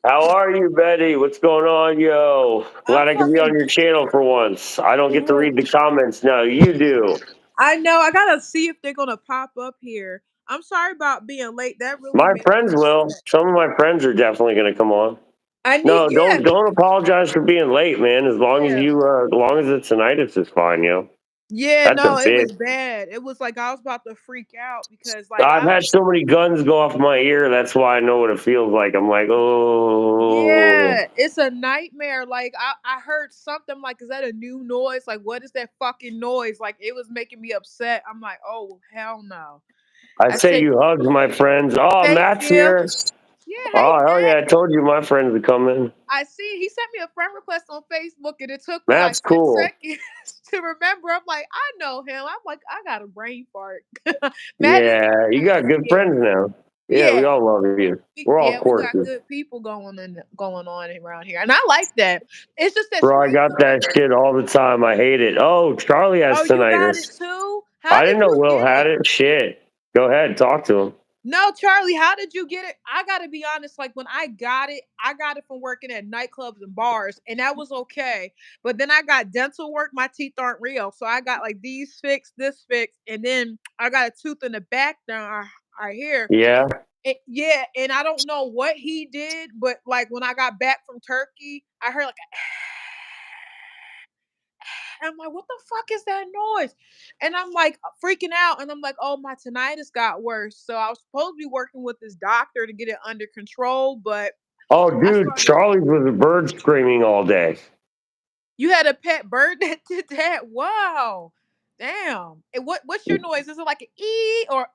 How are you, Betty? What's going on, yo? I'm Glad I can be on fucking your channel for once. I don't get to yeah. read the comments now. You do. I know. I gotta see if they're gonna pop up here. I'm sorry about being late. That really My made me friends will. upset. Some of my friends are definitely going to come on. I need No, yeah, don't apologize for being late, man. yeah. As long as it's tinnitus, it's fine, yo. Yeah, That's a no, it bitch. was bad. It was like I was about to freak out because like I've I had so many guns go off my ear. That's why I know what it feels like. I'm like, oh. yeah, it's a nightmare. Like I heard something like, is that a new noise? Like, what is that fucking noise? Like it was making me upset. I'm like, oh hell no. I I say said, you hugs my friends. Oh, thank Matt's you. here. Yeah, hey Oh, hell Matt. yeah. I told you my friends would come in. I see he sent me a friend request on Facebook and it took me like Matt's 10 cool. seconds to remember. I'm like, I know him. I'm like, I got a brain fart. Matt is Yeah, you got good yeah. friends now. Yeah, we Yeah. all love you. We're all Yeah, we got courses. good people going on around here. And I like that. It's just that Bro, I got springtime. that shit all the time. I hate it. Oh, Charlie has Oh, you got it tinnitus. too? How I did didn't know you Will get had it? it. Shit. Go ahead, talk to him. No, Charlie, how did you get it? I gotta be honest, like when I got it from working at nightclubs and bars, and that was okay. But then I got dental work, my teeth aren't real. So I got like these fixed, this fixed, and then I got a tooth in the back down right here. Yeah. Yeah, and I don't know what he did, but like when I got back from Turkey, I heard like and I'm like, what the fuck is that noise? And I'm like freaking out. And I'm like, oh, my tinnitus got worse. So I was supposed to be working with this doctor to get it under control, but Oh, I dude, started. Charlie's was a bird screaming all day. You had a pet bird that did that? Wow. Damn. And what's your noise? Is it like an e or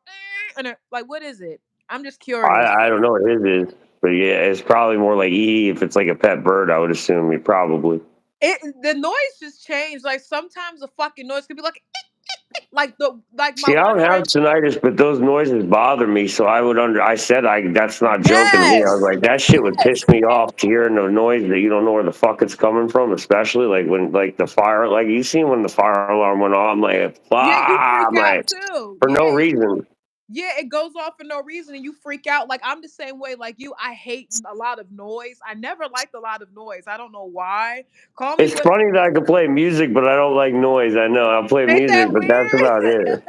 like what is it? I'm just curious. I don't know what his is, but yeah, it's probably more like if it's like a pet bird, I would assume. You probably. The noise just changed. Like sometimes the fucking noise could be like the like my See, I one don't have friend. tinnitus, but those noises bother me. So I would I said that's not joking to me. I was Yes. like, that shit would Yes. piss me off to hearing the noise that you don't know where the fuck it's coming from, especially like when like the fire, like you seen when the fire alarm went off. Yeah, you freak I'm out like too. for no reason. Yeah, it goes off for no reason and you freak out. Like I'm the same way like you. I hate a lot of noise. I never liked a lot of noise. I don't know why. Call me It's what funny that I can play music, but I don't like noise. I know I'll play ain't music, that but that's about it.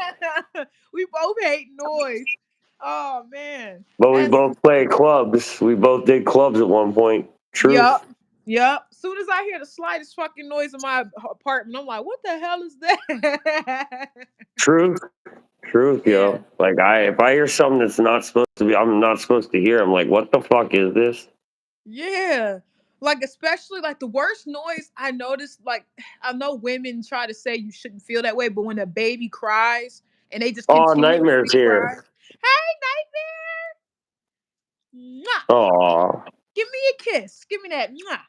weird? We both hate noise. Oh man. But we That's both play clubs. We both did clubs at one point. Truth. yup. Yup. Soon as I hear the slightest fucking noise in my apartment, I'm like, what the hell is that? Truth. Truth, Yeah. yo. Like if I hear something that's not supposed to be, I'm not supposed to hear. I'm like, what the fuck is this? Yeah. Like especially like the worst noise I noticed, like I know women try to say you shouldn't feel that way, but when a baby cries and they just Oh, continuously nightmares cry, here. hey nightmare, mwah, Oh, give me a kiss, give me that mwah.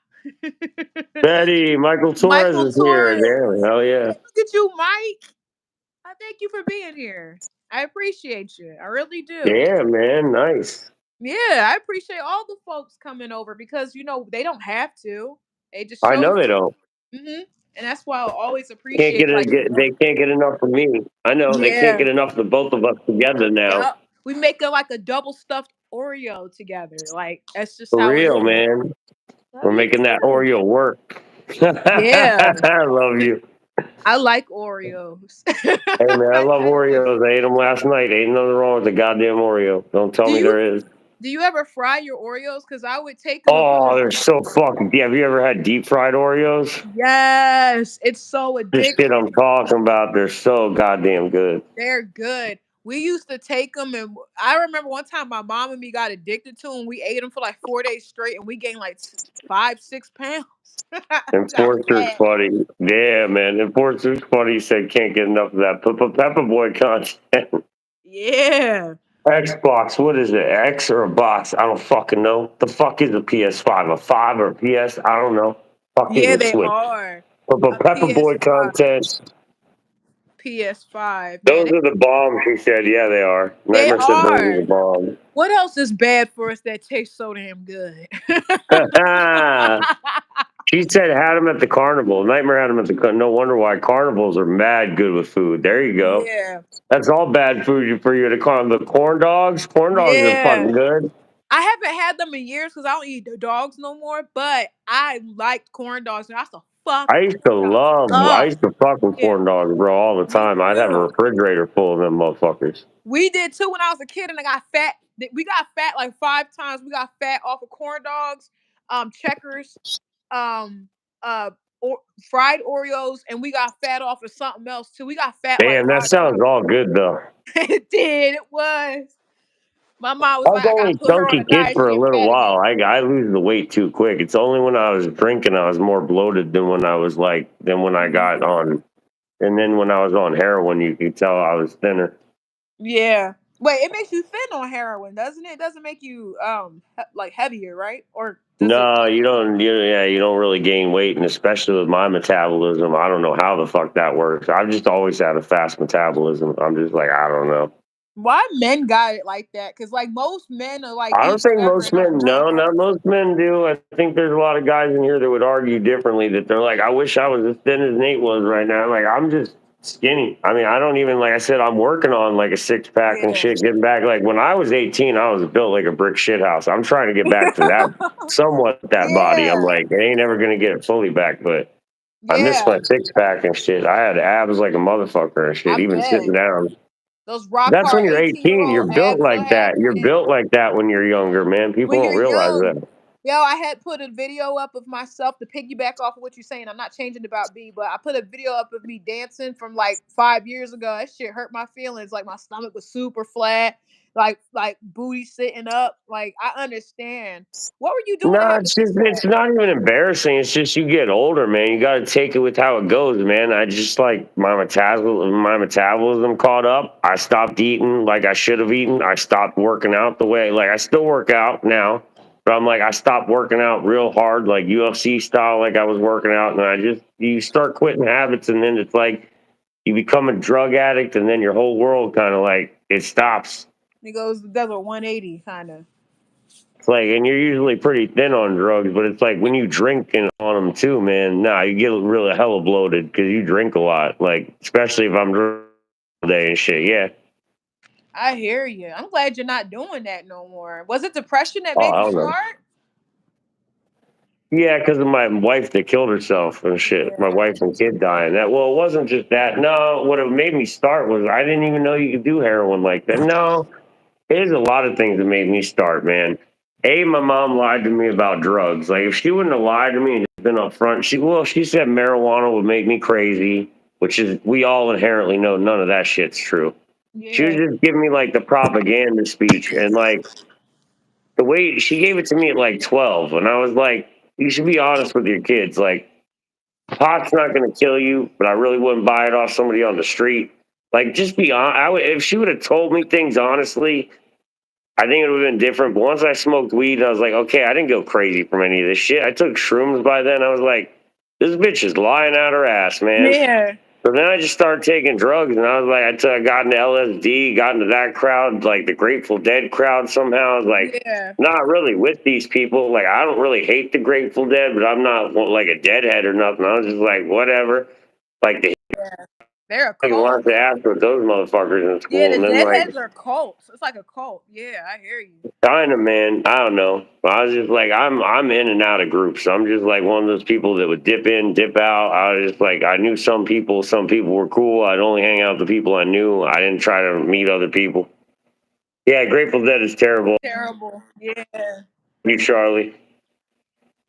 Betty, Michael Torres Michael is here. Torres, Damn, hell yeah. hey, look at you, Mike. I thank you for being here. I appreciate you. I really do. Yeah, man, nice. Yeah, I appreciate all the folks coming over because they don't have to. They just I know chose they to. don't. And that's why I always appreciate like They can't get enough of me. I know they can't yeah, get enough of the both of us together now. yep. We make a like a double stuffed Oreo together. Like that's just For how it real, is. man. Love We're you making that too. Oreo work. Yeah, I love you. I like Oreos. Hey man, I love I do. Oreos. I ate them last night. Ain't nothing wrong with the goddamn Oreo. Don't tell Do me you there is. do you ever fry your Oreos? Because I would take them and put Oh, them. they're so fucking. Have you ever had deep fried Oreos? Yes, it's so This shit addicting. I'm talking about. They're so goddamn good. They're good. We used to take them, and I remember one time my mom and me got addicted to them. We ate them for like 4 days straight, and we gained like 5, 6 pounds. We got Enforcer's fat. funny. Yeah, man. Enforcer's funny. He said can't get enough of that Pepper Boy content. Yeah, Xbox, what is it? X or a box? I don't fucking know. The fuck is a PS5? A 5 or a PS? I don't know. Fuck is yeah, a they Switch. are But a Pepper Boy PS5. content. PS5, man, Those are the bombs, she said. Yeah, they are. they Nightmare said those are are. the bombs. What else is bad for us that tastes so damn good? She said had them at the carnival. Nightmare had them at the no wonder why carnivals are mad good with food. There you go. Yeah, That's all bad food for you to call them. The corn dogs. Corn dogs are yeah. fucking good. I haven't had them in years because I don't eat the dogs no more. But I liked corn dogs, and I used to fuck I used to corn dogs love, I up. used to fuck with Yeah, corn dogs, bro, all the me time. I'd have a too. refrigerator full of them motherfuckers. We did too when I was a kid, and I got fat. We got fat like 5 times. We got fat off of corn dogs, checkers, um, uh, or fried Oreos, and we got fat off of something else too. We got fat like Damn, that 5 times. sounds all good though. It did. It was. My mom I was was like, I only gotta put her on chunky a kid diet. She for a get little fat while. again. I lose the weight too quick. It's only when I was drinking I was more bloated than when I was like than when I got Mhm. on. And then when I was on heroin, you could tell I was thinner. Yeah. Wait, it makes you thin on heroin, doesn't it? It doesn't make you like heavier, right? Or does it? No, you don't. Yeah, you don't really gain weight, and especially with my metabolism, I don't know how the fuck that works. I've just always had a fast metabolism. I'm just like I don't know. Why men got it like that? Because like most men are like I don't eat think forever most and don't men. die No, half not the time. most men do. I think there's a lot of guys in here that would argue differently. That they're like, I wish I was as thin as Nate was right now. Like I'm just skinny. I mean, I don't even like I said. I'm working on like a six pack and Yeah. shit. Getting back. Like when I was 18, I was built like a brick shit house. I'm trying to get back to that somewhat that body. I'm Yeah. like, I ain't ever gonna get it fully back, but I miss Yeah. my six pack and shit. I had abs like a motherfucker and I shit. Even bet. sitting down. Those rock That's hard when you're 18 year 18. You're old built abs you'll like have, that. You're man. built like that when you're younger, man. People When don't you're realize young. that. Yo, I had put a video up of myself to piggyback off of what you're saying. I'm not changing about B, but I put a video up of me dancing from like 5 years ago. That shit hurt my feelings. Like my stomach was super flat, like booty sitting up. Like I understand. What were you doing to No, have a it's six just it's pack? not even embarrassing. It's just you get older, man. You got to take it with how it goes, man. I just like my metabolism caught up. I stopped eating like I should have eaten. I stopped working out the way like I still work out now, but I'm like I stopped working out real hard like UFC style like I was working out, and I just you start quitting habits, and then it's like you become a drug addict, and then your whole world kind of like it stops. He goes, does a 180 kind of. It's like, and you're usually pretty thin on drugs, but it's like when you drink on them too, man. Nah, you get really hella bloated because you drink a lot. Like, especially if I'm drinking all day and shit. Yeah. I hear you. I'm glad you're not doing that no more. Was it depression that Oh, made I you don't know. start? Yeah, because of my wife that killed herself and shit. My Yeah. wife and kid dying. That well, it wasn't just that. No, what it made me start was I didn't even know you could do heroin like that. No, there's a lot of things that made me start, man. A, my mom lied to me about drugs. Like if she wouldn't have lied to me and just been upfront, she said marijuana would make me crazy, which is we all inherently know none of that shit's true. She was Yeah. just giving me like the propaganda speech and like the way she gave it to me at like 12, and I was like, you should be honest with your kids. Like pot's not going to kill you, but I really wouldn't buy it off somebody on the street. Like just be honest. If she would have told me things honestly, I think it would have been different. But once I smoked weed, I was like, okay, I didn't go crazy from any of this shit. I took shrooms by then. I was like, this bitch is lying out her ass, man. Yeah. So then I just started taking drugs, and I was like, I got into LSD, got into that crowd, like the Grateful Dead crowd somehow. I was like, Yeah. not really with these people. Like, I don't really hate the Grateful Dead, but I'm not like a deadhead or nothing. I was just like, whatever. Like, the They're a he cult. wanted to ask with those motherfuckers in Yeah, school, the and then like deadheads are cults. It's like a cult. Yeah, I hear you. kind of, man. I don't know. I was just like, I'm in and out of groups. I'm just like one of those people that would dip in, dip out. I was just like, I knew some people. Some people were cool. I'd only hang out with the people I knew. I didn't try to meet other people. Yeah, Grateful Dead is terrible. Terrible. Yeah. You, Charlie.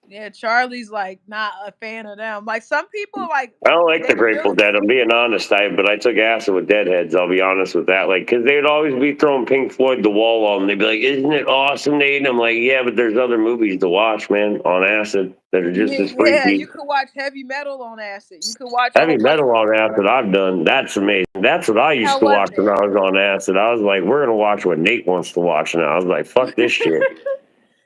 Yeah, Charlie's like not a fan of them. Like some people like I don't like they the Grateful really Dead. I'm being honest. But I took acid with Deadheads. I'll be honest with that. Like, because they would always be throwing Pink Floyd The Wall on. They'd be like, "Isn't it awesome, Nate?" And I'm like, "Yeah, but there's other movies to watch, man, on acid that are just yeah, as yeah, freaky." you could watch heavy metal on acid. You could watch a Heavy whole bunch of metal on acid I've done. That's amazing. That's what I used how to was watch when I was on acid. I was like, we're gonna watch what Nate wants to watch now. I was like, fuck this shit. it?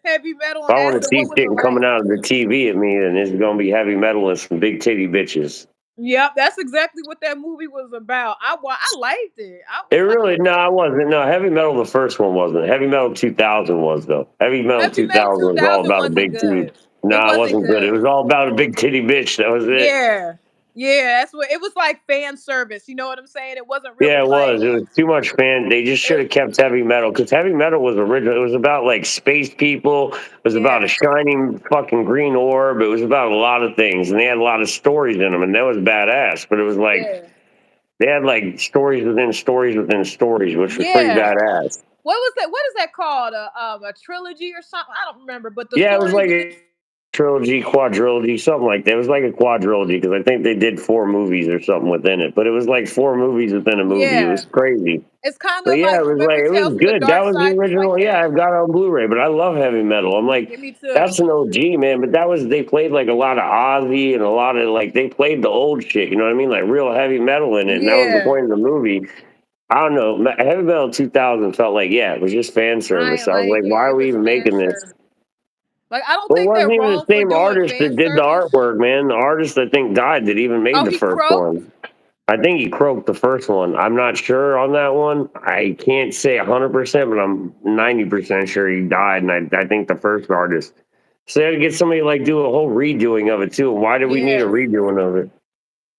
Heavy metal If on I want to acid. see What was it shit like? coming out of the TV at me, then it's gonna be heavy metal and some big titty bitches. Yep, that's exactly what that movie was about. I liked it. I It was like, really no, I wasn't. No, heavy metal the first one wasn't. Heavy metal 2000 was though. Heavy metal Heavy Metal 2000 was all 2000 about a wasn't big titty. good. No, It it wasn't wasn't good. It good. was all about a big titty bitch. That was it. Yeah. Yeah, that's what it was like fan service. You know what I'm saying? It wasn't Yeah, really it like was. It was too much fan. They just should it. have kept heavy metal because heavy metal was original. It was about like space people. It was about a Yeah, shining fucking green orb. It was about a lot of things, and they had a lot of stories in them, and that was badass. But it was like yeah, they had like stories within stories within stories, which was pretty yeah. badass. What was that? What is that called? A trilogy or something? I don't remember. But the Yeah, it was stories like within. a trilogy, quadrilogy, something like that. It was like a quadrilogy because I think they did four movies or something within it. But it was like four movies within a movie. It Yeah, was crazy. it's kind But of yeah, like remember it was Tales from the good. That Dark was the Side. It's like original. Yeah, that. I've got it on Blu-ray, but I love heavy metal. I'm like, Yeah, me too. that's an OG, man. But that was they played like a lot of Ozzy and a lot of like they played the old shit. You know what I mean? Like real heavy metal in it, and that was the Yeah, point of the movie. I don't know. Heavy Metal 2000 felt like yeah, it was just fan I service. ain't I was like like, it. why are It we was even fan making this? service. Like I don't Well, it think wasn't they're even the wrong for same doing artist fan that did the service. artwork, man. The artist I think died that even made Oh, the he first croaked. one. I think he croaked the first one. I'm not sure on that one. I can't say 100%, but I'm 90% sure he died. And I think the first artist. So they had to get somebody to, like do a whole redoing of it too. Why do we need a Yeah. redoing of it?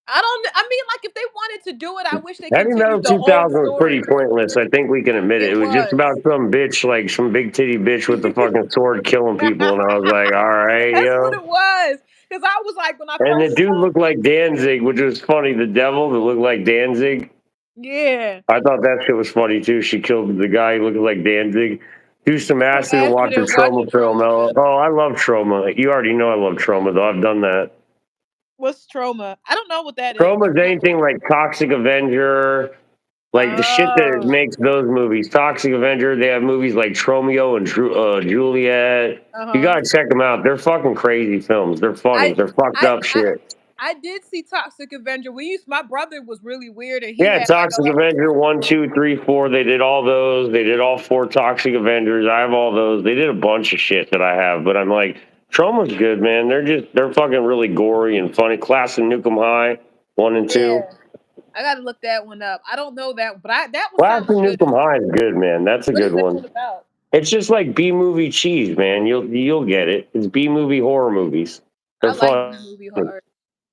I don't. I mean, like if they wanted to do it, I wish they Heavy Metal continued the old 2000 was pretty story. pointless. I think we can admit it. It It was just about was. some bitch, like some big titty bitch with the fucking sword killing people. And I was like, all right, That's what yo. it was. Because I was like, when I And the first dude saw, looked like Danzig, which was funny. The devil that looked like Danzig. yeah, I thought that shit was funny too. She killed the guy looking like Danzig. Do some do some acid and watch acid a and watch a trauma film. trauma Oh, film. I love trauma. You already know I love trauma, though. I've done that. What's trauma? I don't know what that is. Trauma's anything like Toxic Avenger, like the shit that Oh, makes those movies. Toxic Avenger, they have movies like Tromeo and Juliet. uh You huh. gotta check them out. They're fucking crazy films. They're funny. I, They're fucked I, up I, shit. I did see Toxic Avenger. We used my brother was really weird, and he Yeah, had like a Toxic Avenger 1, 2, 3, 4. They did all those. They did all four Toxic Avengers. I have all those. They did a bunch of shit that I have, but I'm like, Trauma's good, man. They're fucking really gory and funny. Class and Nukem High 1 and 2. yeah. I got to look that one up. I don't know that, but that one Class sounds and good. Nukem High is good, man. That's a What good is that one. one about? It's just like B movie cheese, man. You'll get it. It's B movie horror movies. They're I like fun. B movie horror.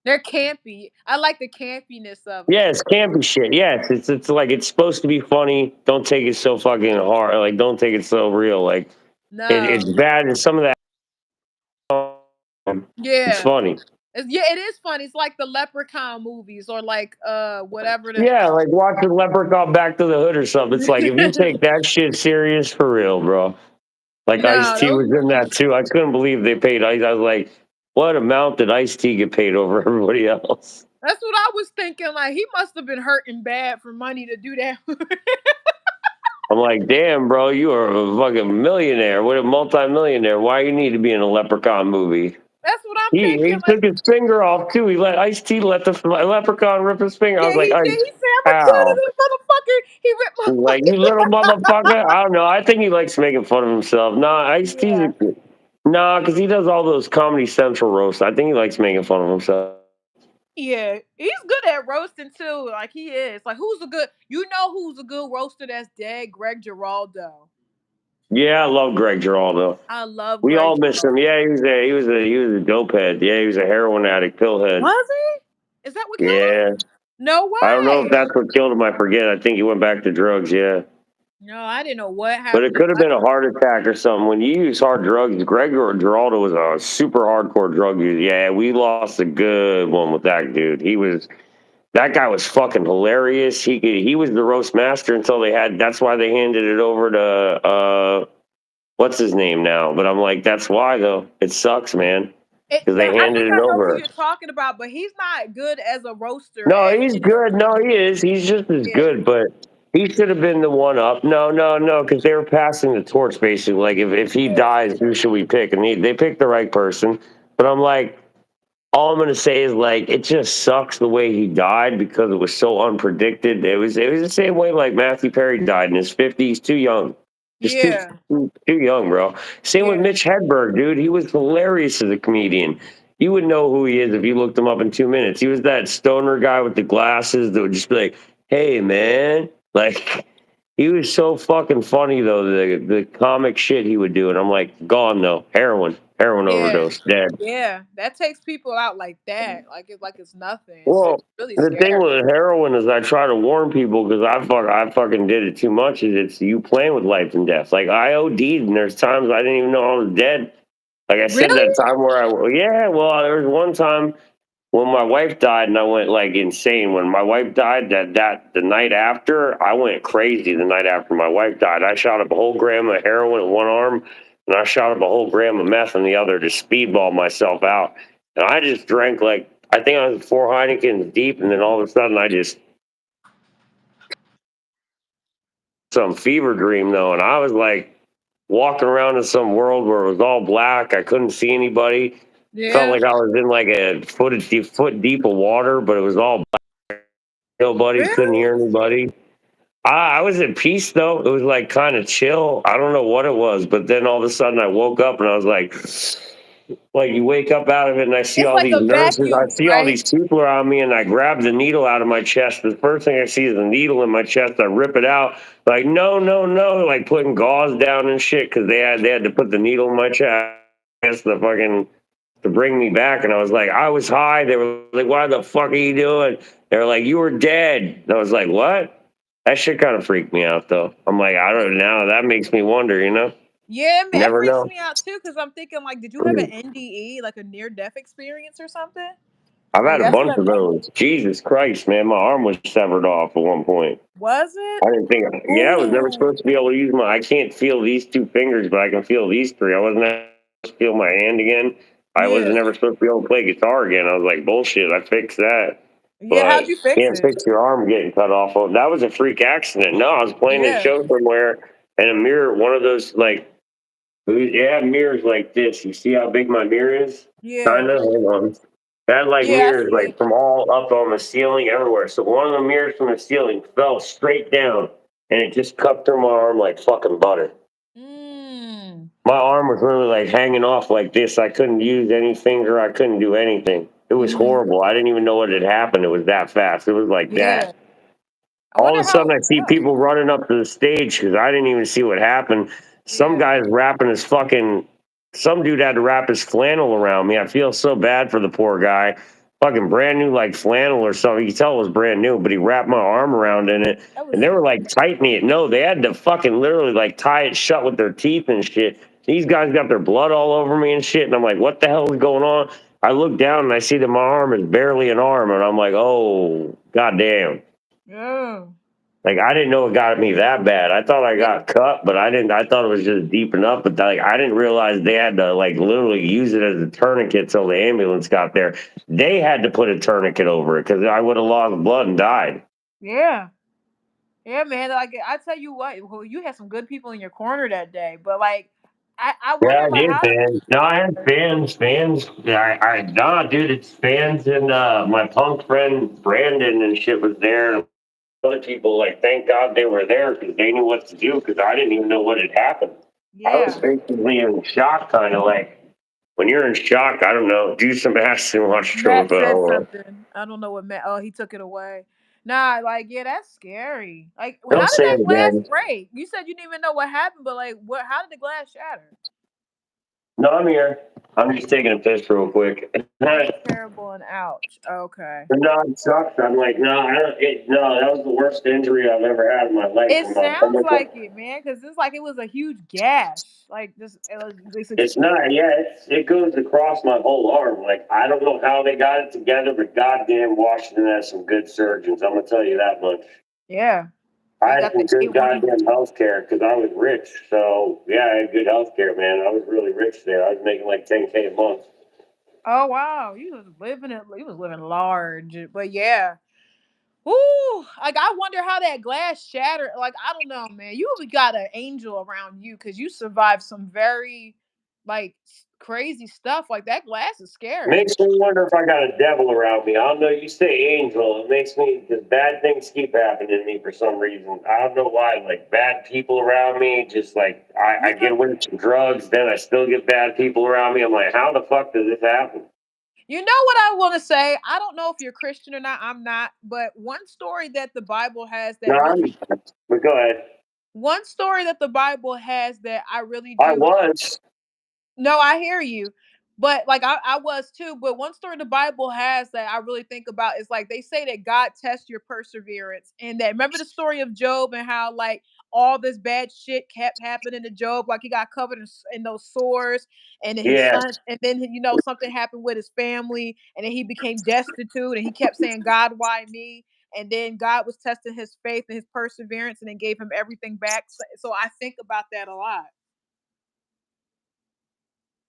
They're campy. I like the campiness of Yeah, it. it's campy shit. Yes, it's like it's supposed to be funny. Don't take it so fucking hard. Like don't take it so real. Like it's No. bad. And some of that it's Yeah. funny. Yeah, it is funny. It's like the Leprechaun movies or like whatever the Yeah, hell. like watching Leprechaun Back to the Hood or something. It's like if you take that shit serious for real, bro. Like Ice No, T those was in that movies. too. I couldn't believe they paid Ice. I was like, what amount did Ice T get paid over everybody else? That's what I was thinking. Like he must have been hurting bad for money to do that. I'm like, damn, bro, you are a fucking millionaire. What a multimillionaire. Why you need to be in a Leprechaun movie? That's what I'm He thinking. Like, took his finger off too. He let Ice T let the Leprechaun rip his finger. I yeah, was like, he did. Ice, He said, "I'm gonna kill ow. this motherfucker." He ripped my Like, you fucking. little motherfucker. I don't know. I think he likes making fun of himself. Nah, Ice T's Yeah, nah, because he does all those Comedy Central roasts. I think he likes making fun of himself. yeah. He's good at roasting too. Like he is. Like who's a good? You know who's a good roaster? That's dead. Greg Giraldo. Yeah, I love Greg Giraldo. I love We Greg all miss him. Giraldo. Yeah, he was a dope head. Yeah, he was a heroin addict, pillhead. Was he? Is that what killed him? Yeah. No I don't know if way. that's what killed him. I forget. I think he went back to drugs. Yeah. No, I didn't know what But it happened. could have been a heart attack or something. When you use hard drugs, Gregor Giraldo was a super hardcore drug user. Yeah, we lost a good one with that dude. That guy was fucking hilarious. He was the roast master until they had. That's why they handed it over to what's his name now. But I'm like, that's why though. It sucks, man, because they I handed think it I know who over. you're talking about, but he's not good as a roaster No, as he's any of good. them. No, he is. He's just as Yeah, good, but he should have been the one up. No, no, no, because they were passing the torch basically. Like if he yeah, dies, who should we pick? And they picked the right person. But I'm like, all I'm gonna say is like it just sucks the way he died because it was so unpredicted. It was the same way like Matthew Perry died in his 50s, too young, just yeah, too young, bro. Same with yeah, Mitch Hedberg, dude. He was hilarious as a comedian. You would know who he is if you looked him up in 2 minutes. He was that stoner guy with the glasses that would just be like, "Hey, man," like. He was so fucking funny though. The comic shit he would do, and I'm like, gone though. Heroin. Heroin Yeah. overdose, dead. Yeah. That takes people out like that. Like it's nothing. It's Well, really the thing scary. with heroin is I try to warn people because I fucking did it too much. Is it's you playing with life and death. Like I OD'd and there's times I didn't even know I was dead. Like I said that Really? time where yeah, well there was one time when my wife died and I went like insane. When my wife died, that the night after, I went crazy. The night after my wife died, I shot up a whole gram of heroin in one arm, and I shot up a whole gram of meth in the other to speedball myself out. And I just drank like I think I was 4 Heinekens deep, and then all of a sudden I just some fever dream though, and I was like walking around in some world where it was all black. I couldn't see anybody. Felt Yeah. like I was in like a foot deep of water, but it was all nobody, couldn't Really? hear anybody. I was at peace though. It was like kind of chill. I don't know what it was, but then all of a sudden I woke up and I was like you wake up out of it and I see It's all like these a nurses. I vacuum, see all right? these people around me and I grab the needle out of my chest. The first thing I see is a needle in my chest. I rip it out. Like no, no, no. Like putting gauze down and shit because they had to put the needle in my chest. The fucking to bring me back. And I was like, I was high. They were like, why the fuck are you doing? They were like, you were dead. And I was like, what? That shit kind of freaked me out, though. I'm like, I don't know. That makes me wonder, you know? Yeah, You it never freaks know. me out too because I'm thinking like, did you have an NDE, like a near death experience or something? I've Like had a that's bunch what of those. Jesus Christ, man. My arm was severed off at one point. was it? I didn't think, yeah, I was never Ooh, supposed to be able to use my, I can't feel these two fingers, but I can feel these three. I wasn't ever supposed to feel my hand again. I yeah, wasn't ever supposed to be able to play guitar again. I was like, bullshit, I fixed that. yeah. How'd But you fix can't it? fix your arm getting cut off. Well, that was a freak accident. No, I was playing a Yeah, show somewhere and a mirror, one of those like they have mirrors like this. You see how big my mirror is? yeah, Kind of. Hold on. They had like yeah. I mirrors see like it. from all up on the ceiling everywhere. So one of the mirrors from the ceiling fell straight down and it just cut through my arm like fucking butter. Mm, My arm was really like hanging off like this. I couldn't use any finger. I couldn't do anything. It was mm, horrible. I didn't even know what had happened. It was that fast. It was like yeah. that. I All wonder of a how sudden, it I see felt. people running up to the stage because I didn't even see what happened. Some Yeah, guy's wrapping his fucking. Some dude had to wrap his flannel around me. I feel so bad for the poor guy. Fucking brand new, like flannel or something. You can tell it was brand new, but he wrapped my arm around in it, that and was they were like tightening it. No, they had to fucking literally like tie it shut with their teeth and shit. These guys got their blood all over me and shit, and I'm like, what the hell is going on? I look down and I see that my arm is barely an arm, and I'm like, oh goddamn. yeah. Like I didn't know it got me that bad. I thought I Yeah, got cut, but I didn't. I thought it was just deep enough. But like I didn't realize they had to like literally use it as a tourniquet till the ambulance got there. They had to put a tourniquet over it because I would have lost blood and died. yeah, yeah, man. Like I tell you what, well, you had some good people in your corner that day, but like, I wonder Yeah, I like did, how. man. No, I had fans. Yeah, nah, dude, it's fans and my punk friend Brandon and shit was there. Other people, like, thank God they were there because they knew what to do because I didn't even know what had happened. I was Yeah, basically in shock, kind of like when you're in shock. I don't know. Do some acid and watch show Matt with said hold on. something. I don't know what Matt. Oh, he took it away. Nah, like yeah, that's scary. Like, how Don't did say that it glass again. break? You said you didn't even know what happened, but like, what? How did the glass shatter? No, I'm here. I'm just taking a piss real quick. That's No, terrible and ouch. Okay. it sucks. I'm like, no, I don't, no, that was the worst injury I've ever had in my life. It sounds like it, man, because it's like it was a huge gash. Like this It's not. Yeah, it goes across my whole arm. Like I don't know how they got it together, but goddamn, Washington has some good surgeons. I'm gonna tell you that much. yeah. I They had got the some good A1. goddamn health care because I was rich. So yeah, I had good health care, man. I was really rich there. I was making like 10K a month. Oh wow, you was living large. But yeah. Ooh, like I wonder how that glass shattered. Like I don't know, man. You got an angel around you because you survived some very like crazy stuff. Like that glass is scary. Makes me wonder if I got a devil around me. I don't know. You say angel, it makes me just bad things keep happening to me for some reason. I don't know why. Like bad people around me, just like I You get know, away with some drugs, then I still get bad people around me. I'm like, how the fuck does this happen? you know what I want to say. I don't know if you're Christian or not. I'm not. But one story that the Bible has No, that really, but go ahead. one story that the Bible has that I really I do. was. No, I hear you. But like I was too. But one story the Bible has that I really think about is like they say that God tests your perseverance. And that remember the story of Job and how like all this bad shit kept happening to Job, like he got covered in those sores, and then his Yeah, son, and then something happened with his family, and then he became destitute, and he kept saying, "God, why me?" And then God was testing his faith and his perseverance, and then gave him everything back. So I think about that a lot.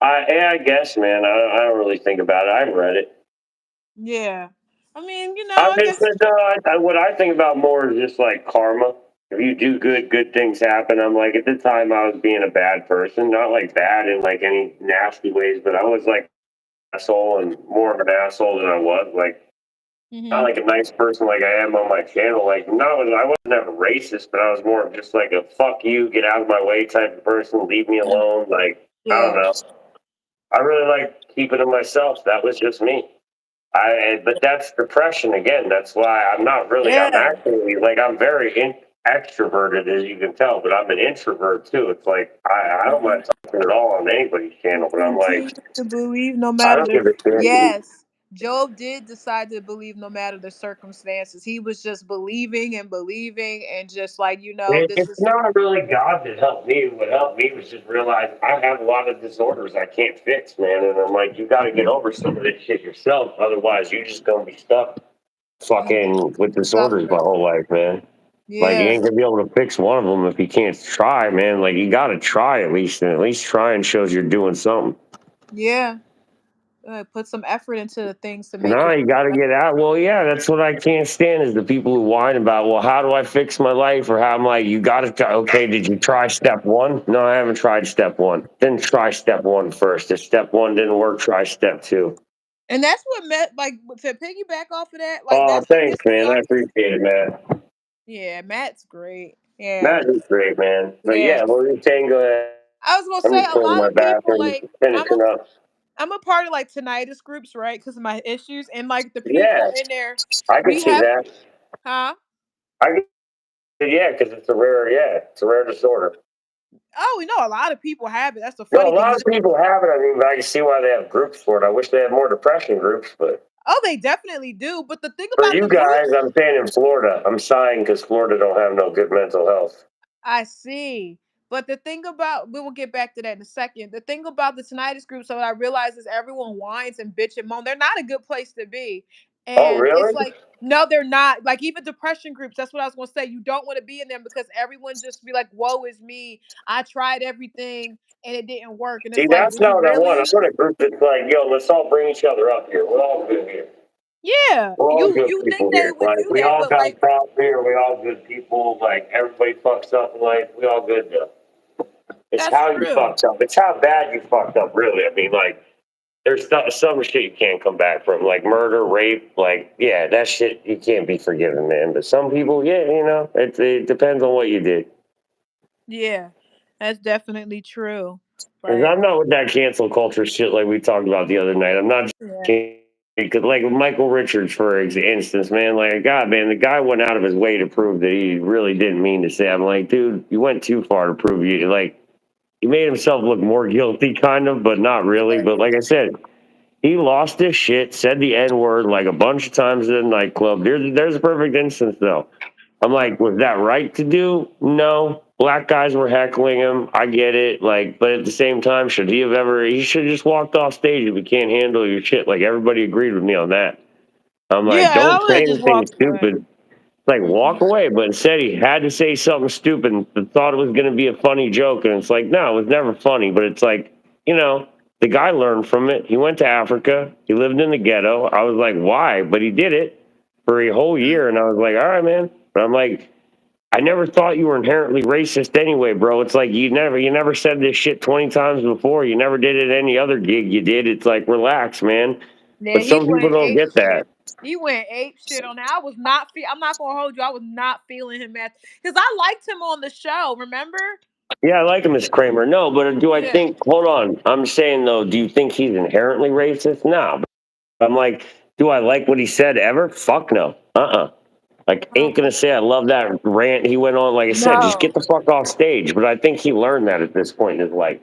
I guess, man. I don't really think about it. I've read it. Yeah. I mean, I I mean, guess. what I think about more is just like karma. If you do good, good things happen. I'm like, at the time, I was being a bad person, not like bad in like any nasty ways, but I was like an asshole and more of an asshole than I was. Like, not Mhm. like a nice person like I am on my channel. Like, no, I wasn't ever racist, but I was more of just like a fuck you, get out of my way type of person, leave me alone. Like, I don't Yeah. know. I really like keeping to myself. That was just me. But that's depression again. That's why I'm not really. I'm Yeah. actually like I'm very extroverted, as you can tell, but I'm an introvert too. It's like I don't mind talking at all on anybody's channel, but I'm like Continue to believe no I matter don't the. give a shit. Yes. Job did decide to believe no matter the circumstances. He was just believing and believing and just like, this It's is. not really God that helped me. What helped me was just realize I have a lot of disorders I can't fix, man. And I'm like, you got to get over some of this shit yourself. Otherwise, you're just gonna be stuck Mhm. fucking with disorders my Suffering. whole life, man. Like you Yeah. ain't gonna be able to fix one of them if you can't try, man. Like you got to try at least, and at least trying shows you're doing something. Yeah. Put some effort into the things to make No, it. you got to get out. Well, yeah, that's what I can't stand is the people who whine about, well, how do I fix my life? Or how I'm like, you got to try. Okay, did you try step one? No, I haven't tried step one. Then try step one first. If step one didn't work, try step two. And that's what Matt, like, to piggyback off of that, like Oh, that's what thanks, pissed me man. I off. appreciate it, man. Yeah, Matt's great. Yeah. Matt is great, man. But Yeah. yeah, what were you saying? Go ahead. I was gonna I'm say just a going to lot my of people bathroom, like finishing up. I'm a part of like tinnitus groups, right? Because of my issues, and like the people Yeah, in there, I could we see have, that. huh? I could, yeah, because it's a rare disorder. Oh, we know a lot of people have it. That's the No, funny a thing. lot of people have it. I mean, I can see why they have groups for it. I wish they had more depression groups, but Oh, they definitely do. But the thing for about you the guys, groups, I'm staying in Florida. I'm sighing because Florida don't have no good mental health. I see. But the thing about we will get back to that in a second. The thing about the tinnitus group, so what I realize is everyone whines and bitch and moan. They're not a good place to be. Oh, And it's really? like, no, they're not. Like even depression groups, that's what I was gonna say. You don't want to be in them because everyone just be like, woe is me. I tried everything and it didn't work. And See, it's like, that's did you not what I want. really? I want a group that's like, yo, let's all bring each other up here. We're all good here. Yeah. We're all You good you think people they here. would Like, do we that, all but got like, problems here. We all good people. Like, everybody fucks up in life. We all good though. It's that's how you true. fucked up. It's how bad you fucked up, really. I mean, like, there's some shit you can't come back from, like murder, rape. Like, yeah, that shit you can't be forgiven, man. But some people, yeah, it depends on what you did. Yeah. That's definitely true. Because But I'm not with that cancel culture shit like we talked about the other night. I'm not yeah. because like Michael Richards, for instance, man, like God, man, the guy went out of his way to prove that he really didn't mean to say. I'm like, dude, you went too far to prove you like he made himself look more guilty, kind of, but not really. But like I said, he lost his shit, said the N word like a bunch of times in the nightclub. There's a perfect instance though. I'm like, was that right to do? No. Black guys were heckling him. I get it. Like, but at the same time, should he have ever? He should have just walked off stage if he can't handle your shit. Like everybody agreed with me on that. I'm like, Yeah, I don't would say have just anything walked away. stupid. Like walk Mhm. away. But instead, he had to say something stupid and thought it was going to be a funny joke. And it's like, no, it was never funny. But it's like, the guy learned from it. He went to Africa. He lived in the ghetto. I was like, why? But he did it for a whole year. And I was like, all right, man. But I'm like, I never thought you were inherently racist anyway, bro. It's like you never said this shit 20 times before. You never did it any other gig you did. It's like relax, man. Yeah, But he some people went don't ape get that. shit. He went ape shit on that. I was not I'm not gonna hold you. I was not feeling him at because I liked him on the show. Remember? Yeah, I like him as Kramer. No, but do I Yeah. think? Hold on. I'm saying though, do you think he's inherently racist? No. I'm like, do I like what he said ever? Fuck no. Like, Oh, ain't gonna say I love that rant he went on. Like I said, just no. get the fuck off stage. But I think he learned that at this point in his life.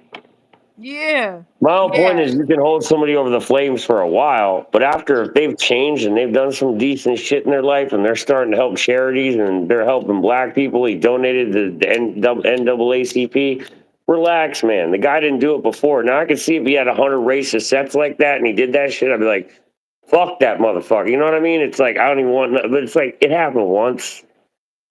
Yeah. My whole point Yeah. is you can hold somebody over the flames for a while, but after if they've changed and they've done some decent shit in their life and they're starting to help charities and they're helping black people, he donated to the NAACP. Relax, man. The guy didn't do it before. Now I can see if he had 100 racist sets like that and he did that shit, I'd be like, fuck that motherfucker. You know what I mean? It's like I don't even want, but it's like it happened once.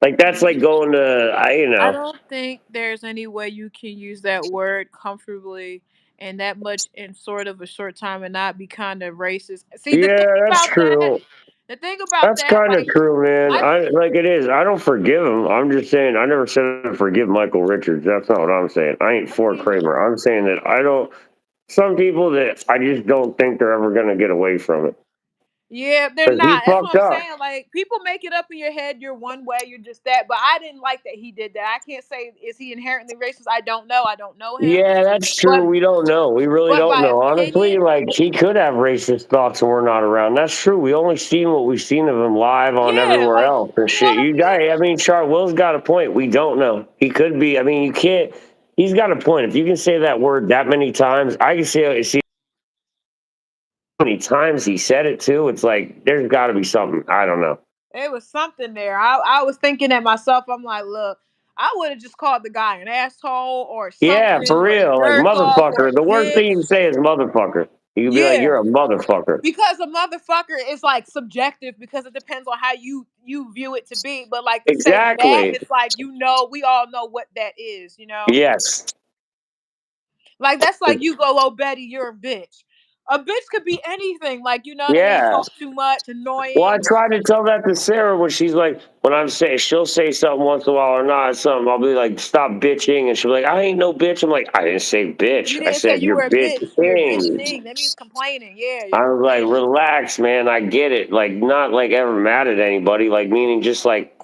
Like that's like going to, I don't think there's any way you can use that word comfortably and that much in sort of a short time and not be kind of racist. See, Yeah, that's true. the thing about That's that, kind of like, true, man. I, I like it is. I don't forgive him. I'm just saying. I never said I forgive Michael Richards. That's not what I'm saying. I ain't I for mean, Kramer. I'm saying that I don't. Some people that I just don't think they're ever gonna get away from it yeah, they're because he not. That's what fucked I'm up. saying. Like, people make it up in your head, you're one way, you're just that. But I didn't like that he did that. I can't say, is he inherently racist? I don't know. I don't know him. Yeah, that's true. But We don't know. We really but don't by know. Honestly, opinion, like he could have racist thoughts when we're not around. That's true. We only seen what we've seen of him live on yeah, everywhere like, else and you know shit. what I You mean? got. I mean, Char Will's got a point. We don't know. He could be. I mean, you can't. He's got a point. If you can say that word that many times, I can see how many times he said it too. It's like there's got to be something. I don't know. It was something there. I was thinking at myself, I'm like, look, I would have just called the guy an asshole or Yeah, something for or a real. Like jerk off or motherfucker. a The worst thing you can bitch. say is motherfucker. You can be like, Yeah. you're a motherfucker. Because a motherfucker is like subjective because it depends on how you view it to be. But like to say that, Exactly. it's like, we all know what that is, you know? Yes. Like that's like you go, oh Betty, you're a bitch. A bitch could be anything, like, you know what I mean? Yeah. Talk too much, Well, I annoying. try to tell that to Sarah when she's like, when I'm saying, she'll say something once in a while or not, something. I'll be like, stop bitching. And she'll be like, I ain't no bitch. I'm like, I didn't say bitch. You I didn't say said, you you're were a bitch. You're bitching. bitching. That means complaining. Yeah, you're I was like, complaining. relax, man. I get it. Like, not like ever mad at anybody. Like, meaning just like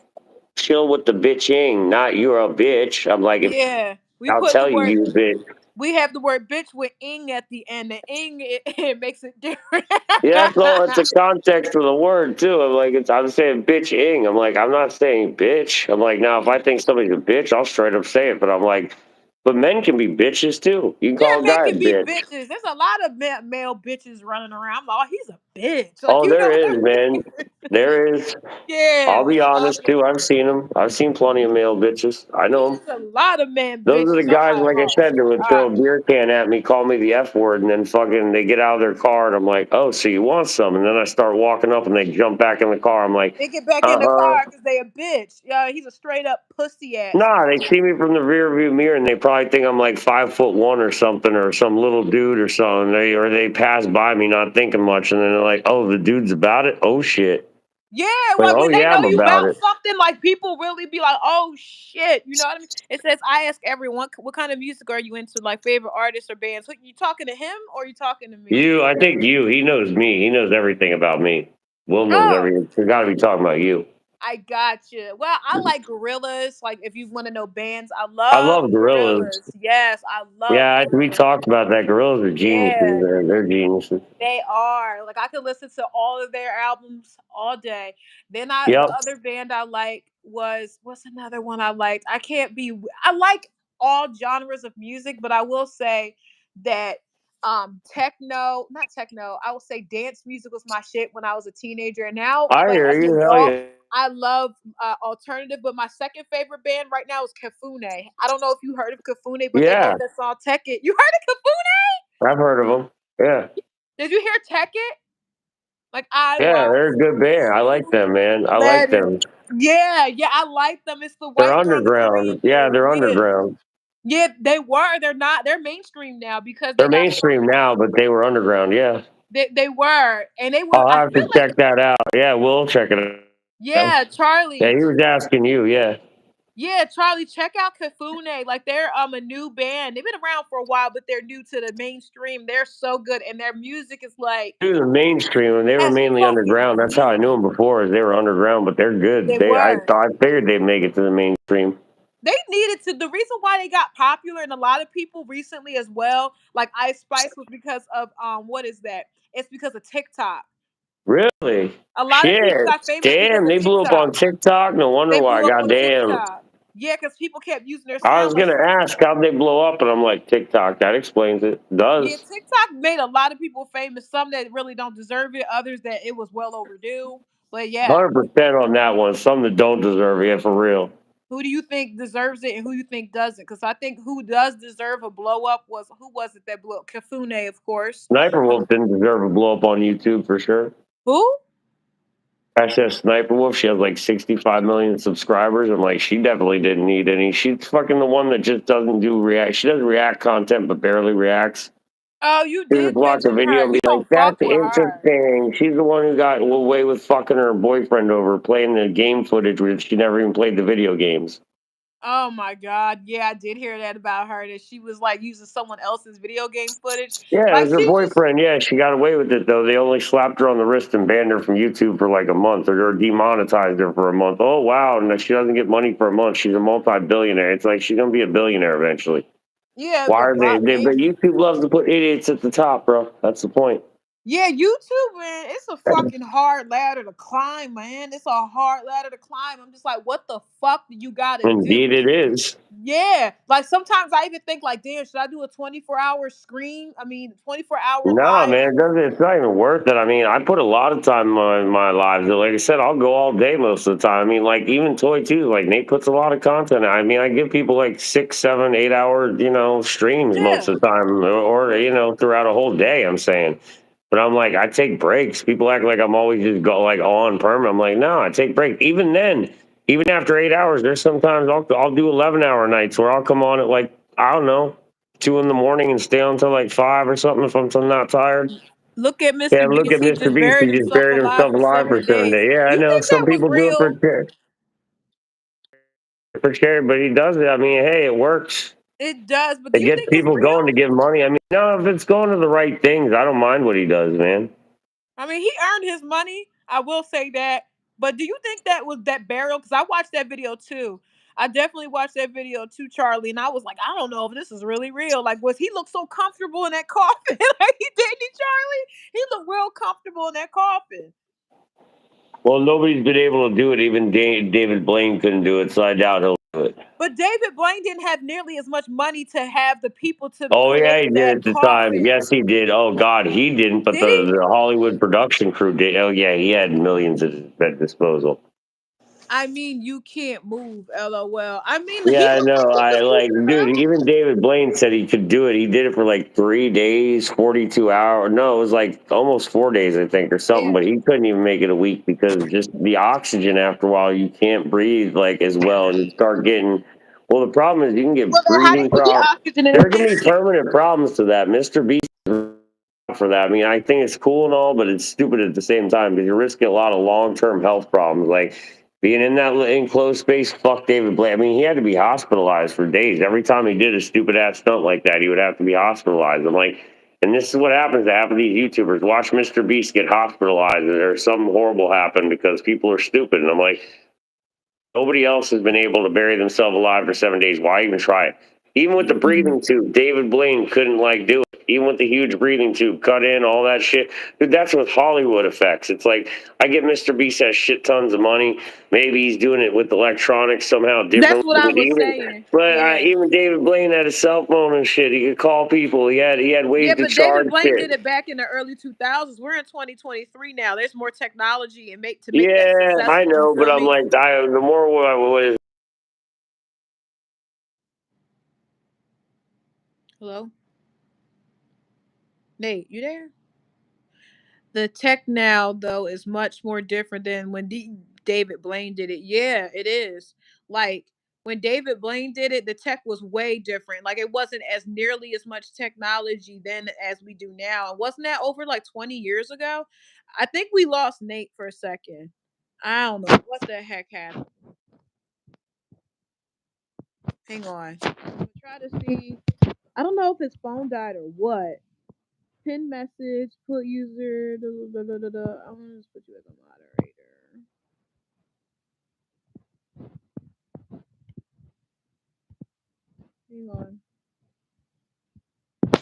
chill with the bitching, not you're a bitch. I'm like, if Yeah. I'll tell you, you bitch. We have the word bitch with ing at the end. The ing, it makes it different. Yeah, that's all. It's the context of the word too. I'm like, I'm saying bitching. I'm like, I'm not saying bitch. I'm like, now if I think somebody's a bitch, I'll straight up say it. But I'm like, but men can be bitches too. You can call Yeah, a men guy a can be bitch. bitches. There's a lot of male bitches running around. I'm like, oh, he's a bitch. Like, Oh, you know there what is, man. I mean? There is. Yeah, I'll be a lot honest of too. I've seen them. I've seen plenty of male bitches. I know them. there's a lot of man Those are bitches. the I'm guys, like, like I oh said, that would throw god. a beer can at me, call me the F word, and then fucking they get out of their car, and I'm like, oh, so you want some? And then I start walking up, and they jump back in the car. I'm like, They get back in uh the huh. car because they a bitch. Yeah, he's a straight up pussy ass Nah, they nigga. see me from the rear view mirror and they probably think I'm like 5'1" or something, or some little dude or something. They pass by me not thinking much, and then they're like, "Oh, the dude's about it. Oh shit." Yeah, Like, like oh when they yeah, know I'm you about about it. something, like people really be like, "Oh shit," you know what I mean? It says, "I ask everyone, what kind of music are you into? Like favorite artists or bands? Who, you talking to him or you talking to me?" I think he knows me. He knows everything about me. Will knows Oh, everything. We got to be talking about you. I got you. Well, I like Gorillas. Like if you want to know bands, I I love love gorillas. Gorillas. Yes, I love Yeah, we Gorillas. talked about that. Gorillas are geniuses. Yeah, They're geniuses. they are. Like I could listen to all of their albums all day. Then the Yep. other band I like was, what's another one I liked? I like all genres of music, but I will say that techno, not techno, I will say dance music was my shit when I was a teenager. And now, I like hear as an you. Hell adult, yeah. I love alternative, but my second favorite band right now is Kafune. I don't know if you heard of Kafune, but they Yeah, wrote that song Tech It. You heard of Kafune? I've heard of them. Yeah. Did you hear Tech It? Like I Yeah, want they're a good band. I like to them, man. I like let it. them. Yeah, yeah, I like them. It's the They're white girl and the green underground. Yeah, dude. they're Yeah. underground. Yeah, they were. They're not. They're mainstream now because they They're got mainstream now, but they were underground. Yeah, they were. And they were, I'll I have feel to like, check that out. Yeah, we'll check it out. yeah, Yeah, Charlie. he was asking you. Yeah, Yeah, Charlie, check out Kafune. Like they're a new band. They've been around for a while, but they're new to the mainstream. They're so good and their music is like they were mainstream, and they were as mainly fucking underground. That's how I knew music. them before. Is they were underground, but they're good. They They, were. I figured they'd make it to the mainstream. They needed to. The reason why they got popular and a lot of people recently as well, like Ice Spice, was because of what is that? It's because of TikTok. Really? A lot of people Shit. got famous because Damn, of they blew up on TikTok. TikTok. No wonder They why. blew up on Goddamn. TikTok. Yeah, because people kept using their I sound was like gonna ask how'd they blow up, and I'm like TikTok. That explains it. yeah, Does TikTok made a lot of people famous. Some that really don't deserve it, others that it was well overdue. But yeah, 100% on that one. Some that don't deserve it, yeah, for real. who do you think deserves it and who you think doesn't? Because I think who does deserve a blow up was who was it that blew up? Kafune, of course. Sniper Wolf didn't deserve a blow up on YouTube for sure. Who? I said Sniper Wolf. She has like 65 million subscribers. I'm like, she definitely didn't need any. She's fucking the one that just doesn't do react. She does react content, but barely reacts. Oh, you She just did watch a mention video her. and You be like, don't "That's fuck with her. interesting." She's the one who got away with fucking her boyfriend over playing the game footage where she never even played the video games. Oh my god. Yeah, I did hear that about her that she was like using someone else's video game footage. Yeah, it Like was her she was boyfriend. Yeah, she got away with it though. They only slapped her on the wrist and banned her from YouTube for like a month, or demonetized her for a month. Oh wow, and she doesn't get money for a month. She's a multi-billionaire. It's like she's gonna be a billionaire eventually. yeah, Why but are but YouTube loves to put idiots at the top, bro. That's the point. yeah, YouTube, man, it's a fucking hard ladder to climb, man. It's a hard ladder to climb. I'm just like, what the fuck do you gotta do? Indeed, it is. Yeah. Like sometimes I even think like, damn, should I do a 24-hour screen? I mean, 24-hour No, live. man, it doesn't. It's not even worth it. I mean, I put a lot of time in my lives. Like I said, I'll go all day most of the time. I mean, like even Toy too. Like Nate puts a lot of content out. I mean, I give people like 6, 7, 8 hour, streams most Yeah. of the time, or throughout a whole day. I'm saying, but I'm like, I take breaks. People act like I'm always just go like on permanent. I'm like, no, I take breaks. Even then, even after 8 hours, there's sometimes I'll do 11-hour nights where I'll come on at like I don't know 2 in the morning and stay on until like 5 or something if I'm not tired. Look at Yeah, Mr. look Beast. at He Mr. just Beast. buried He just himself buried alive himself for alive for 7 7 days. days. Yeah, I You know. think Some that was people do it real? for charity, but he does it. I mean, hey, it works. It does, but do It you gets think it's people going to real? give money. I mean, no, if it's going to the right things, I don't mind what he does, man. I mean, he earned his money. I will say that. But do you think that was that burial? Because I watched that video too. I definitely watched that video too, Charlie, and I was like, I don't know if this is really real. Like, was he look so comfortable in that coffin? Like he didn't, he, Charlie? He looked real comfortable in that coffin. Well, nobody's been able to do it. Even David Blaine couldn't do it, so I doubt he'll do it. But David Blaine didn't have nearly as much money to have the people to Oh yeah, he create did that at the time. coffin. Yes, he did. Oh God, he didn't. But Did he? the Hollywood production crew did. Oh yeah, he had millions at his disposal. I mean, you can't move. LOL. I mean, he Yeah, I looked like know. he I could like, move dude. around. Even David Blaine said he could do it. He did it for like 3 days, 42 hours. No, it was like almost 4 days, I think, or something. Yeah. But he couldn't even make it a week because just the oxygen after a while, you can't breathe like as well, and you start getting. Well, the problem is you can Well, get then how did breathing he get problems. oxygen in his There can be system? permanent problems to that. Mr. Beast for that. I mean, I think it's cool and all, but it's stupid at the same time because you're risking a lot of long term health problems. Like being in that enclosed space, fuck David Blaine. I mean, he had to be hospitalized for days. Every time he did a stupid ass stunt like that, he would have to be hospitalized. I'm like, and this is what happens to half of these YouTubers. Watch Mr. Beast get hospitalized or something horrible happen because people are stupid. And I'm like, nobody else has been able to bury themselves alive for 7 days. Why even try it? Even with the breathing tube, David Blaine couldn't like do it. Even with the huge breathing tube, cut in all that shit. Dude, that's with Hollywood effects. It's like I get Mr. Beast has shit tons of money. Maybe he's doing it with electronics somehow That's differently. what I But was saying. Yeah. even David Blaine had a cell phone and shit. He could call people. He had Yeah, ways to but David charge Blaine shit. did it back in the early 2000s. We're in 2023 now. There's more technology and make to make that Yeah, I successful. You know, but feel I'm me? like, the more what Hello? Nate, you there? The tech now though is much more different than when David Blaine did it. Yeah, it is. Like when David Blaine did it, the tech was way different. Like it wasn't as nearly as much technology then as we do now. And wasn't that over like 20 years ago? I think we lost Nate for a second. I don't know what the heck happened. Hang on. I'm gonna try to see. I don't know if his phone died or what. Pin message, put user. Da, da, da, da, da. I'm gonna just put you as a moderator. Hang on.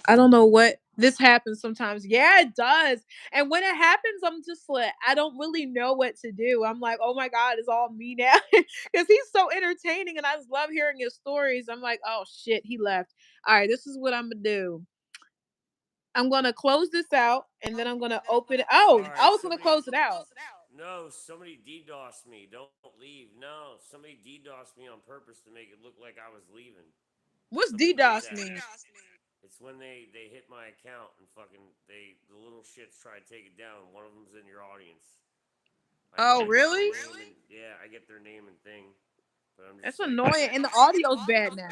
I don't know what this happens sometimes. Yeah, it does. And when it happens, I'm just like, I don't really know what to do. I'm like, oh my God, it's all me now. Because he's so entertaining and I just love hearing his stories. I'm like, oh shit, he left. All right, this is what I'm gonna do. I'm gonna close this out and then I'm gonna open it. All Oh, I right, was gonna close it out. no, somebody DDoS me. Don't leave. No, somebody DDoS me on purpose to make it look like I was leaving. What's Somebody did DDoS that. mean? It's when they hit my account and fucking the little shits try to take it down. One of them's in your audience. Oh, I get their really? name and yeah, I get their name and thing. But I'm That's just like, annoying. And the audio's bad now.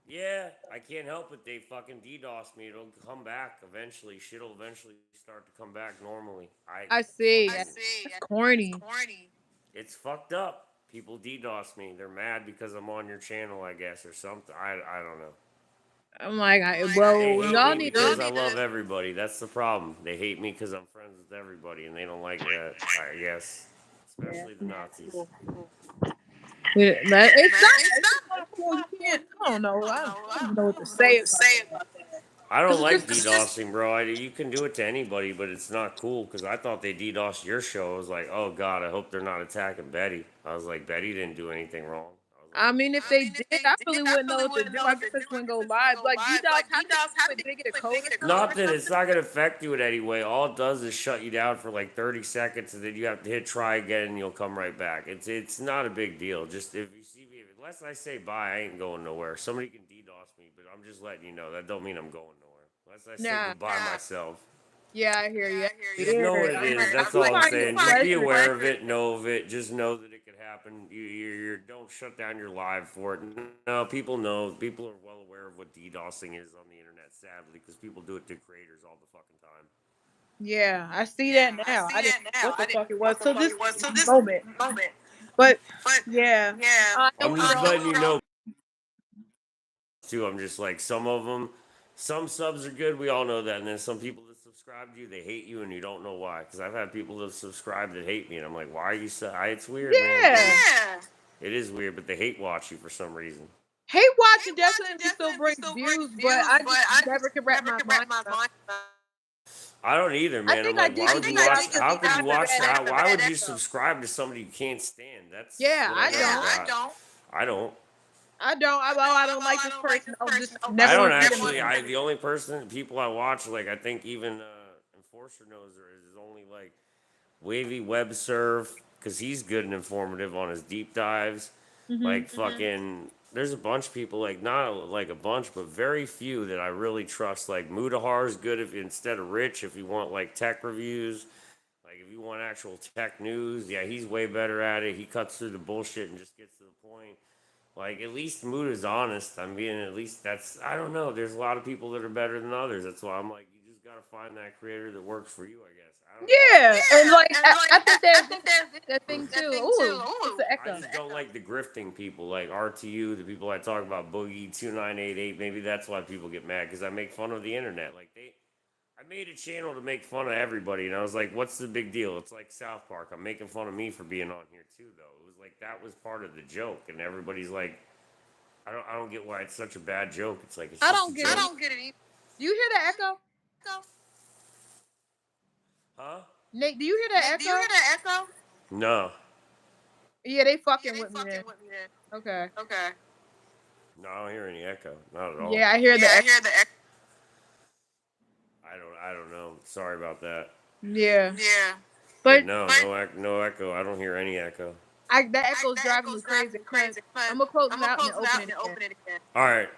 yeah, I can't help it. They fucking DDoS me. It'll come back eventually. Shit'll eventually start to come back normally. I see. Fucking, That's corny. it's fucked up. People DDoS me. They're mad because I'm on your channel, I guess, or something. I don't know. I'm like, They well, hate y'all me need because to. I love everybody. That's the problem. They hate me because I'm friends with everybody, and they don't like that. I guess, Yeah, especially it's the not Nazis. cool. Yeah, but it's not cool. You can't. I don't even know what to say about that. I Because don't it's like just DDoSing, bro. You can do it to anybody, but it's not cool because I thought they DDoSed your show. I was like, oh god, I hope they're not attacking Betty. I was like, Betty didn't do anything wrong. I was like, I mean, if they did, I really wouldn't know what to do. I guess I just wouldn't go live. Like DDoS, how do they do it? Did they get a code or something? nothing. It's not gonna affect you in any way. All it does is shut you down for like 30 seconds, and then you have to hit try again, and you'll come right back. It's not a big deal. Just if you see me, unless I say bye, I ain't going nowhere. Somebody can DDoS me, but I'm just letting you know that don't mean I'm going nowhere. Unless I say Nah. goodbye myself. Yeah, I hear you. That's Just know what weird. it I'm is. like, how That's do you all I'm find your saying. Just be pleasure? aware of it. Know of it. Just know that it could happen. You don't shut down your live for it. No, people know. People are well aware of what DDoSing is on the internet, sadly, because people do it to creators all the fucking time. Yeah, I see that now. I didn't know what the fuck it was till this moment. But yeah, I know I'm we were just all. letting you know, too. I'm just like, some of them, some subs are good. We all know that. And then some people that subscribe to you, they hate you and you don't know why. Because I've had people that subscribe that hate me. And I'm like, why are you so. It's weird, man. Yeah, It is weird, but they hate watch you for some reason. hate watching definitely still brings views, but I just never can wrap my mind around. I don't either, I man. I'm think I like, did why get would you watch? DDoS How because could I you have a watch bad that? echo. Why would you subscribe to somebody you can't stand? That's Yeah, what I I never don't. got. I don't. I don't. I don't like this person. I'll just I never don't want to see them actually. again. The only people I watch, like I think even Enforcer knows her is only like Wavy Web Serve because he's good and informative on his deep dives. Hmm. Like fucking, there's a bunch of people like not like a bunch, but very few that I really trust. Like Mudahar is good if instead of Rich, if you want like tech reviews. Like if you want actual tech news, yeah, he's way better at it. He cuts through the bullshit and just gets to the point. Like at least Mood is honest. I'm being at least that's I don't know. There's a lot of people that are better than others. That's why I'm like you just gotta find that creator that works for you. I guess I don't know. Yeah, and like I think there's that thing too. Ooh, it's an I echo. just don't like the grifting people like RTU, the people I talk about, Boogie2988. Maybe that's why people get mad because I make fun of the internet. I made a channel to make fun of everybody, and I was like, "What's the big deal?" It's like South Park. I'm making fun of me for being on here too, though. It was like that was part of the joke, and everybody's like, I don't get why it's such a bad joke. It's like it's I just don't a get it. joke, Do you hear the echo, huh? Nate? Do you hear the echo? No, Yeah, they fucking with me then. Okay. no, I don't hear any echo. Not at all. Yeah, I hear the echo. I don't know. Sorry about that. Yeah, But but no, no echo. I don't hear any echo. that echo's driving me crazy. I'm gonna close it out and then open it again. All right.